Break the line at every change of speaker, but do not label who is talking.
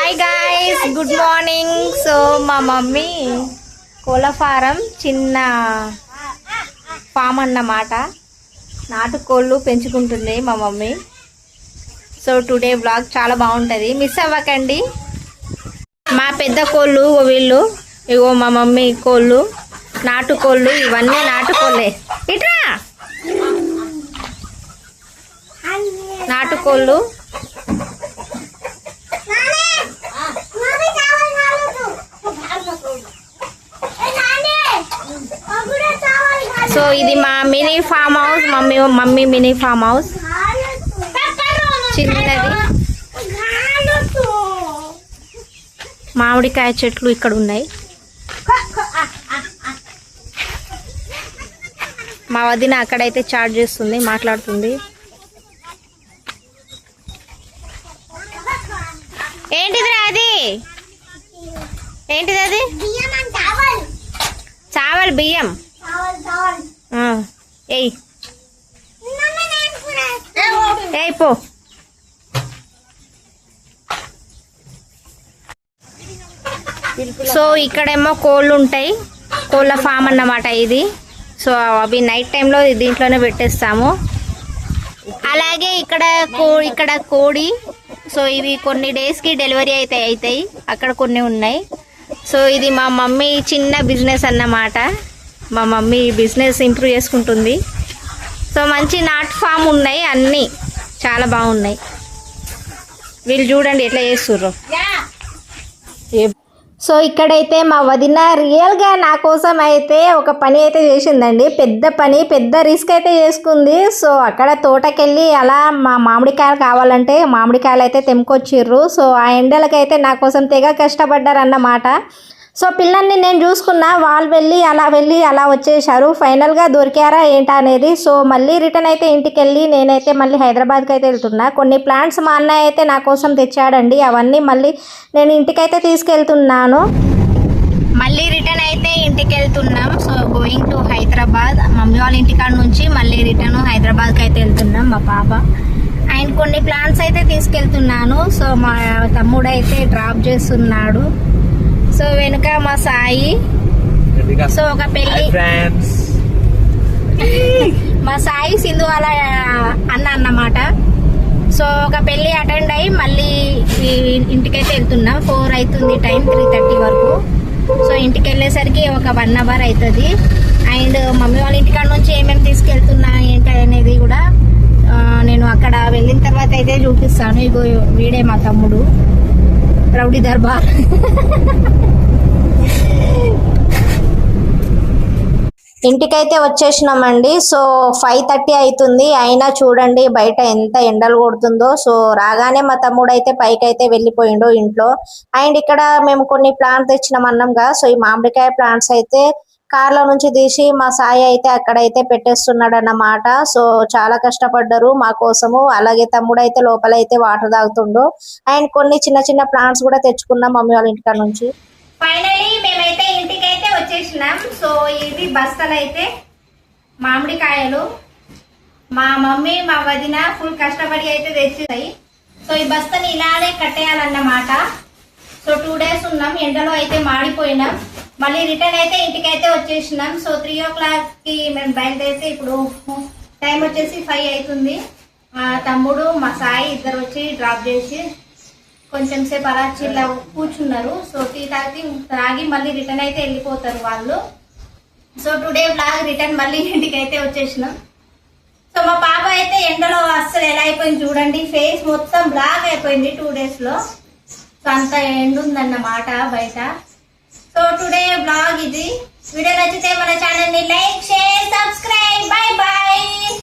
Hi guys, good morning. So మా mummy కోళ్ళ form చిన్న ఫామ్ అన్నమాట. నాటుకోళ్ళు పెంచుకుంటుంది మా మమ్మీ. సో టుడే బ్లాగ్ చాలా బాగుంటుంది, మిస్ అవ్వకండి. మా పెద్ద కోళ్ళు వీళ్ళు, ఇగో మా మమ్మీ కోళ్ళు, నాటుకోళ్ళు, ఇవన్నీ నాటుకోళ్ళే. ఇట్రా నాటుకోళ్ళు. సో ఇది మా mini farm house, mummy mini farm house చిన్నది. మామిడికాయ చెట్లు ఇక్కడ ఉన్నాయి. మా వదిన అక్కడైతే చాట్ చేస్తుంది, మాట్లాడుతుంది. ఏంటిది అది? ఏంటిది అది? చావల్ బియ్యం. ఏయ్ ఏయ్ పో. సో ఇక్కడేమో కోళ్ళు ఉంటాయి, కోళ్ళ ఫామ్ అన్నమాట ఇది. సో అవి నైట్ టైంలో దీంట్లోనే పెట్టేస్తాము. అలాగే ఇక్కడ కోడి. సో ఇవి కొన్ని డేస్కి డెలివరీ అయితే అవుతాయి, అక్కడ కొన్ని ఉన్నాయి. సో ఇది మా మమ్మీ చిన్న బిజినెస్ అన్నమాట. మా మమ్మీ బిజినెస్ ఇంప్రూవ్ చేసుకుంటుంది. సో మంచి నాట్ ఫామ్ ఉన్నాయి, అన్నీ చాలా బాగున్నాయి. వీళ్ళు చూడండి ఎట్లా చేస్తుర్రు. సో ఇక్కడైతే మా వదిన రియల్గా నా కోసం అయితే ఒక పని అయితే చేసిందండి. పెద్ద పని, పెద్ద రిస్క్ అయితే చేసుకుంది. సో అక్కడ తోటకెళ్ళి అలా మా మామిడికాయలు కావాలంటే మామిడికాయలు అయితే తెంపుకొచ్చిర్రు. సో ఆ ఎండలకైతే నా కోసం తెగ కష్టపడ్డారు అన్నమాట. సో పిల్లల్ని నేను చూసుకున్నా, వాళ్ళు వెళ్ళి అలా వచ్చేసారు. ఫైనల్గా దొరికారా ఏంటా అనేది. సో మళ్ళీ రిటర్న్ అయితే ఇంటికి వెళ్ళి నేనైతే మళ్ళీ హైదరాబాద్కి అయితే వెళ్తున్నా. కొన్ని ప్లాంట్స్ మా అన్నయ్య అయితే నా కోసం తెచ్చాడండి, అవన్నీ మళ్ళీ నేను ఇంటికైతే తీసుకెళ్తున్నాను. మళ్ళీ రిటర్న్ అయితే ఇంటికి వెళ్తున్నాం. So going to Hyderabad. Mummy వాళ్ళ ఇంటికాడ నుంచి మళ్ళీ రిటర్న్ హైదరాబాద్కి అయితే వెళ్తున్నాం. మా పాప అండ్ కొన్ని ప్లాంట్స్ అయితే తీసుకెళ్తున్నాను. సో మా తమ్ముడు అయితే డ్రాప్ చేస్తున్నాడు. సో వెనుక మా సాయి. సో ఒక పెళ్లి, మా సాయి సింధు వాళ్ళ అన్నమాట. సో ఒక పెళ్లి అటెండ్ అయ్యి మళ్ళీ ఇంటికైతే వెళ్తున్నాం. 4 అవుతుంది టైం, 3:30 వరకు. సో ఇంటికి వెళ్ళేసరికి ఒక 1 అవర్ అవుతుంది. అండ్ మమ్మీ వాళ్ళ ఇంటికాడ నుంచి ఏమేమి తీసుకెళ్తున్నా ఏంటి అనేది కూడా నేను అక్కడ వెళ్ళిన తర్వాత అయితే చూపిస్తాను. ఇగో వీడే మా తమ్ముడు, రౌడీ దర్బార్. ఇంటికైతే వచ్చేసినామండి. సో 5:30 అవుతుంది. అయినా చూడండి బయట ఎంత ఎండలు కొడుతుందో. సో రాగానే మా తమ్ముడు అయితే పైకి అయితే వెళ్ళిపోయిండు ఇంట్లో. అండ్ ఇక్కడ మేము కొన్ని ప్లాంట్స్ తెచ్చినాం అన్నాంగా. సో ఈ మామిడికాయ ప్లాంట్స్ అయితే కార్లో నుంచి తీసి మా సాయి అయితే అక్కడైతే పెట్టేస్తున్నాడు అన్నమాట. సో చాలా కష్టపడ్డారు మా కోసము. అలాగే తమ్ముడు అయితే లోపలైతే వాటర్ తాగుతుండు. అండ్ కొన్ని చిన్న చిన్న ప్లాంట్స్ కూడా తెచ్చుకున్నాం మమ్మీ వాళ్ళ ఇంటికాడ నుంచి. ఫైనలీ మేమైతే ఇంటికైతే వచ్చేసినాం. సో ఇవి బస్తాలు అయితే మామిడికాయలు మా మమ్మీ మా వదిన ఫుల్ కష్టపడి అయితే తెచ్చాయి. సో ఈ బస్తాని ఇలానే కట్టేయాలన్నమాట. సో 2 days ఉన్నాం, ఎండలో అయితే మాడిపోయినాం. మళ్ళీ రిటర్న్ అయితే ఇంటికైతే వచ్చేసినాం. సో 3 o'clockకి మేము బయలుదేరితే ఇప్పుడు టైం వచ్చేసి 5 అవుతుంది. తమ్ముడు మా సాయి ఇద్దరు వచ్చి డ్రాప్ చేసి కొంచెం సేపు అలా చిల్ల కూర్చున్నారు. సో టీ తాగి మళ్ళీ రిటర్న్ అయితే వెళ్ళిపోతారు వాళ్ళు. సో టుడే బ్లాగ్ రిటర్న్ మళ్ళీ ఇంటికి అయితే వచ్చేసినాం. సో మా పాప అయితే ఎండలో అస్సలు ఎలా అయిపోయింది చూడండి, ఫేస్ మొత్తం బ్లాక్ అయిపోయింది 2 daysలో. సో అంత ఎండ ఉందన్నమాట బయట. సో టుడే బ్లాగ్ ఇది. వీడియో నచ్చితే మన ఛానల్ని like, share, subscribe. Bye bye.